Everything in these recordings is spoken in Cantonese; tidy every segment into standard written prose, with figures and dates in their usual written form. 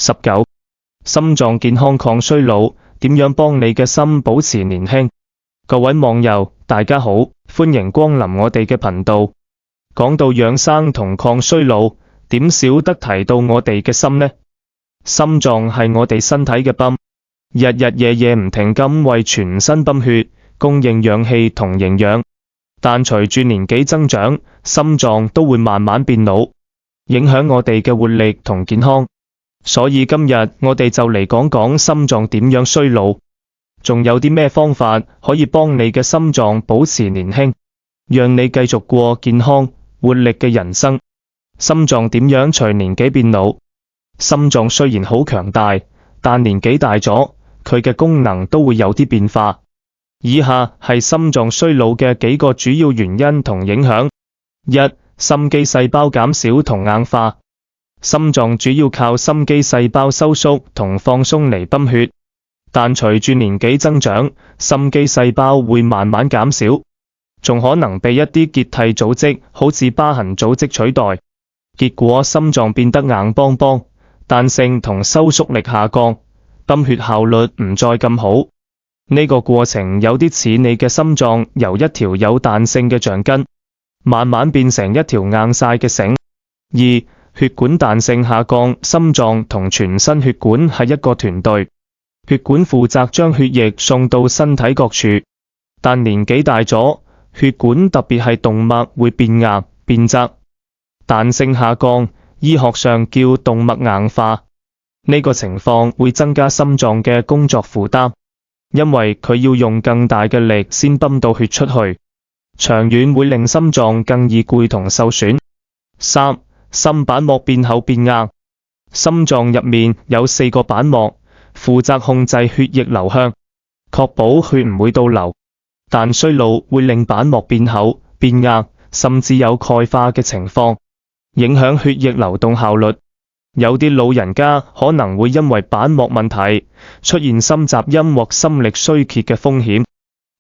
19. 心臟健康抗衰老，點樣幫你嘅心保持年輕？各位網友，大家好，歡迎光臨我哋嘅頻道。講到養生同抗衰老，點少得提到我哋嘅心呢？心臟係我哋身體嘅泵，日日夜夜唔停咁為全身泵血，供應氧氣同營養。但隨住年紀增長，心臟都會慢慢變老，影響我哋嘅活力同健康。所以今日我哋就嚟講講心臟點樣衰老，仲有啲咩方法可以幫你嘅心臟保持年輕，讓你繼續過健康活力嘅人生。心臟點樣隨年紀變老？心臟雖然好強大，但年紀大咗，佢嘅功能都會有啲變化。以下係心臟衰老嘅幾個主要原因同影響。1. 心肌細胞減少同硬化。心臟主要靠心肌細胞收縮同放鬆嚟泵血，但隨住年紀增長，心肌細胞會慢慢減少，仲可能被一啲結締組織，好似疤痕組織取代。結果心臟變得硬邦邦，彈性同收縮力下降，泵血效率唔再咁好。呢個過程有啲似你嘅心臟由一條有彈性嘅橡筋，慢慢變成一條硬晒嘅繩。2. 血管彈性下降。心臟同全身血管係一個團隊，血管負責將血液送到身體各處，但年紀大咗，血管特別係動脈會變硬變窄，彈性下降，醫學上叫動脈硬化。呢個情況會增加心臟嘅工作負擔，因為佢要用更大嘅力先泵到血出去，長遠會令心臟更易攰同受損。3. 心瓣膜變厚變硬。心臟入面有4個瓣膜，負責控制血液流向，確保血唔會倒流。但衰老會令瓣膜變厚變硬，甚至有鈣化嘅情況，影響血液流動效率。有啲老人家可能會因為瓣膜問題出現心雜音或心力衰竭嘅風險。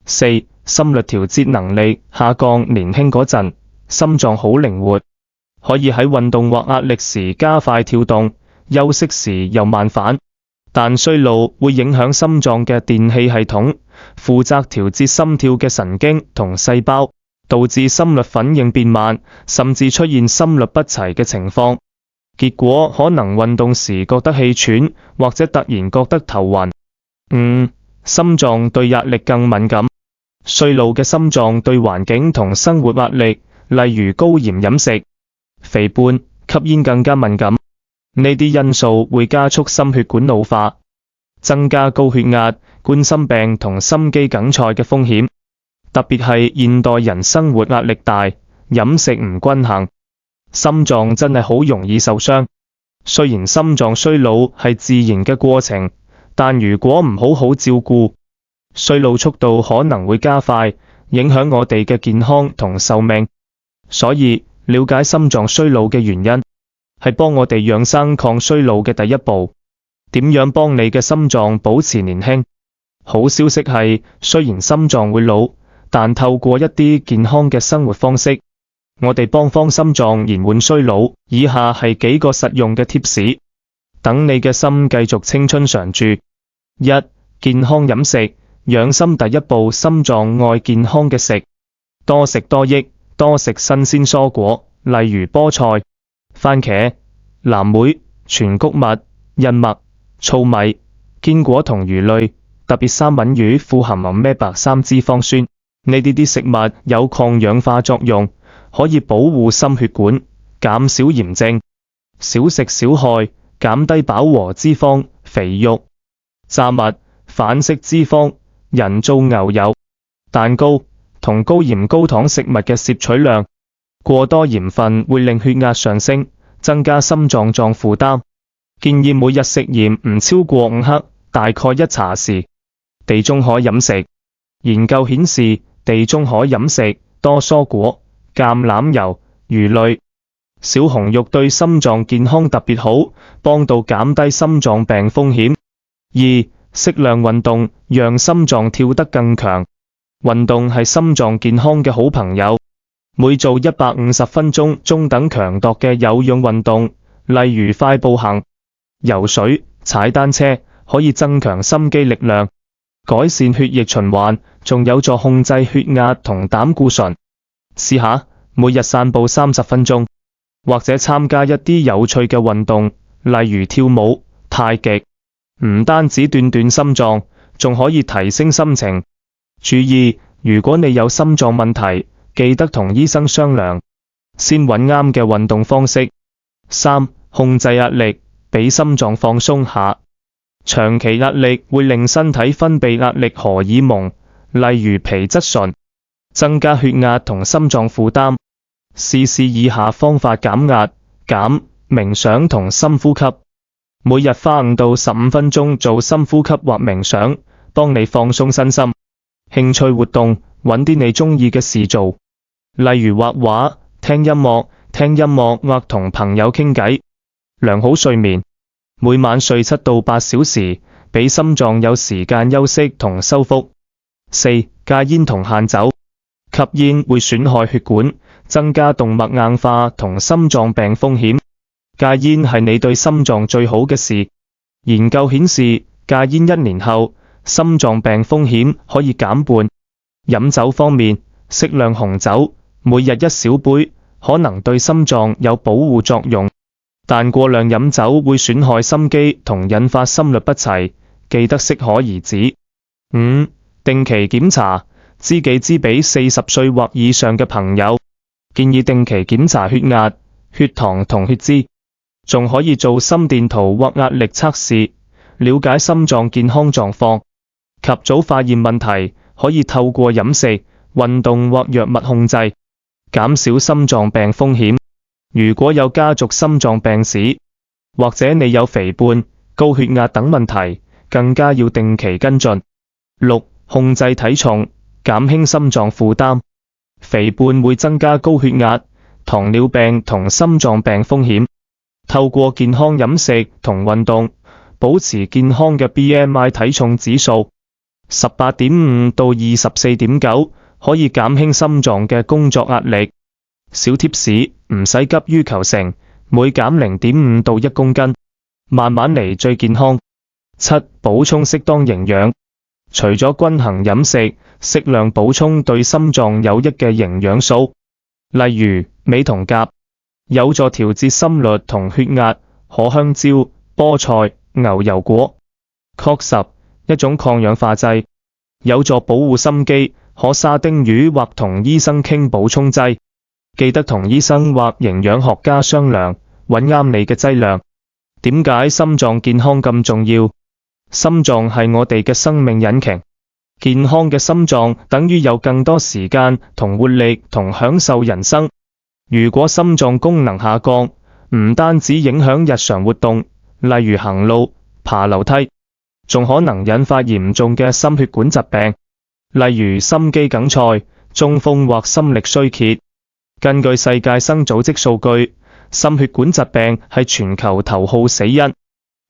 4. 心率調節能力下降。年輕嗰陣，心臟好靈活，可以喺運動或壓力時加快跳動，休息時又慢返。但衰老會影響心臟嘅電氣系統，負責調節心跳嘅神經同細胞，導致心率反應變慢，甚至出現心律不齊嘅情況。結果可能運動時覺得氣喘，或者突然覺得頭暈。5. 心臟對壓力更敏感。衰老嘅心臟對環境同生活壓力，例如高鹽飲食、肥胖、吸煙更加敏感。呢啲因素會加速心血管老化，增加高血壓、冠心病同心肌梗塞嘅風險。特別係現代人生活壓力大，飲食唔均衡，心臟真係好容易受傷。雖然心臟衰老係自然嘅過程，但如果唔好好照顧，衰老速度可能會加快，影響我哋嘅健康同壽命。所以了解心臟衰老嘅原因，係幫我哋養生抗衰老嘅第一步。點樣幫你嘅心臟保持年輕？好消息係，雖然心臟會老，但透過一啲健康嘅生活方式，我哋幫心臟延緩衰老。以下係幾個實用嘅貼士，等你嘅心繼續青春常駐。1. 健康飲食。養心第一步，心臟愛健康嘅食，多食多益，多食新鮮蔬果，例如菠菜、番茄、藍莓、全穀物、燕麥、糙米、堅果同魚類，特別三文魚富含 Omega-3 脂肪酸，呢啲食物有抗氧化作用，可以保護心血管，減少炎症。少食少害，減低飽和脂肪、肥肉、炸物、反式脂肪、人造牛油、蛋糕同高鹽高糖食物嘅攝取量。過多鹽分會令血壓上升，增加心臟負擔。建議每日食鹽唔超過5克，大概1茶匙。地中海飲食。研究顯示，地中海飲食多蔬果、橄欖油、魚類、小紅肉對心臟健康特別好，幫到減低心臟病風險。2. 適量運動，讓心臟跳得更強。運動係心臟健康嘅好朋友。每做150分鐘中等強度嘅有氧運動，例如快步行、游水、踩單車，可以增強心肌力量，改善血液循環，仲有助控制血壓同膽固醇。試下每日散步30分鐘，或者參加一啲有趣嘅運動，例如跳舞、太極，唔單止鍛鍊心臟，仲可以提升心情。注意，如果你有心臟問題，記得同醫生商量，先揾啱嘅運動方式。3. 控制壓力，俾心臟放鬆下。長期壓力會令身體分泌壓力荷爾蒙，例如皮質醇，增加血壓同心臟負擔。試試以下方法減壓：冥想同深呼吸。每日花5到15分鐘做深呼吸或冥想，幫你放鬆身心。興趣活動，揾啲你中意嘅事做，例如畫畫、聽音樂或同朋友傾偈。良好睡眠，每晚睡7到8小時，俾心臟有時間休息同修復。4. 戒煙同限酒。吸煙會損害血管，增加動脈硬化同心臟病風險。戒煙係你對心臟最好嘅事。研究顯示，戒煙1年後，心臟病風險可以減半。飲酒方面，適量紅酒，每日1小杯，可能對心臟有保護作用，但過量飲酒會損害心肌同引發心律不齊，記得適可而止。5. 定期檢查，知己知彼，40歲或以上嘅朋友，建議定期檢查血壓、血糖同血脂，仲可以做心電圖或壓力測試，了解心臟健康狀況。及早發現問題，可以透過飲食、運動或藥物控制，減少心臟病風險。如果有家族心臟病史，或者你有肥胖、高血壓等問題，更加要定期跟進。6. 控制體重，減輕心臟負擔。肥胖會增加高血壓、糖尿病同心臟病風險。透過健康飲食同運動，保持健康嘅 BMI 體重指數18.5到24.9，可以減輕心臟嘅工作壓力。小貼士，唔使急於求成，每減0.5到1公斤，慢慢嚟最健康。7. 補充適當營養，除咗均衡飲食，適量補充對心臟有益嘅營養素，例如鎂同鉀，有助調節心率同血壓。可香蕉、菠菜、牛油果。確實，一種抗氧化劑，有助保護心肌。可沙丁魚或同醫生傾補充劑，記得同醫生或營養學家商量，揾啱你嘅劑量。點解心臟健康咁重要？心臟係我哋嘅生命引擎，健康嘅心臟等於有更多時間同活力同享受人生。如果心臟功能下降，唔單止影響日常活動，例如行路、爬樓梯，仲可能引發嚴重嘅心血管疾病，例如心肌梗塞、中風或心力衰竭。根據世界生組織數據，心血管疾病係全球頭號死因，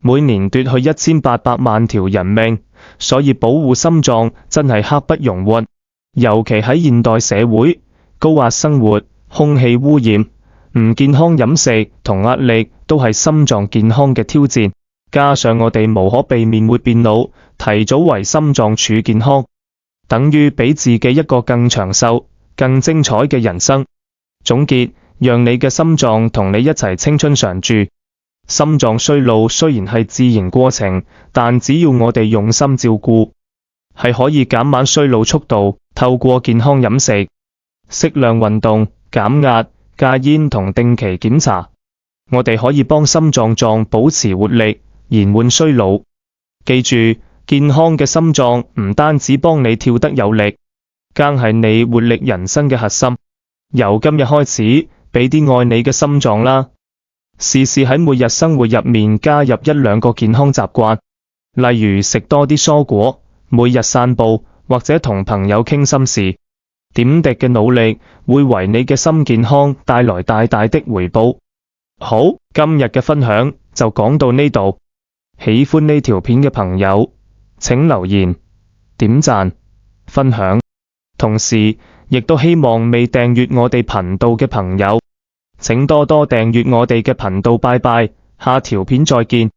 每年奪去1800萬條人命，所以保護心臟真係刻不容緩。尤其喺現代社會，高壓生活、空氣污染、唔健康飲食同壓力都係心臟健康嘅挑戰。加上我哋無可避免會變老，提早為心臟處健康，等於俾自己一個更長壽、更精彩嘅人生。總結，讓你嘅心臟同你一齊青春常駐。心臟衰老雖然係自然過程，但只要我哋用心照顧，係可以減慢衰老速度。透過健康飲食、適量運動、減壓、戒煙同定期檢查，我哋可以幫心臟保持活力，延緩衰老。記住，健康嘅心臟唔單止幫你跳得有力，更係你活力人生嘅核心。由今日開始，俾啲愛你嘅心臟啦。試試喺每日生活入面加入1-2個健康習慣，例如食多啲蔬果，每日散步，或者同朋友傾心事。點滴嘅努力會為你嘅心健康帶來大大的回報。好，今日嘅分享就講到呢度。喜歡呢條片嘅朋友，請留言、點讚、分享。同時，亦都希望未訂閱我哋頻道嘅朋友，請多多訂閱我哋嘅頻道。拜拜，下條片再見。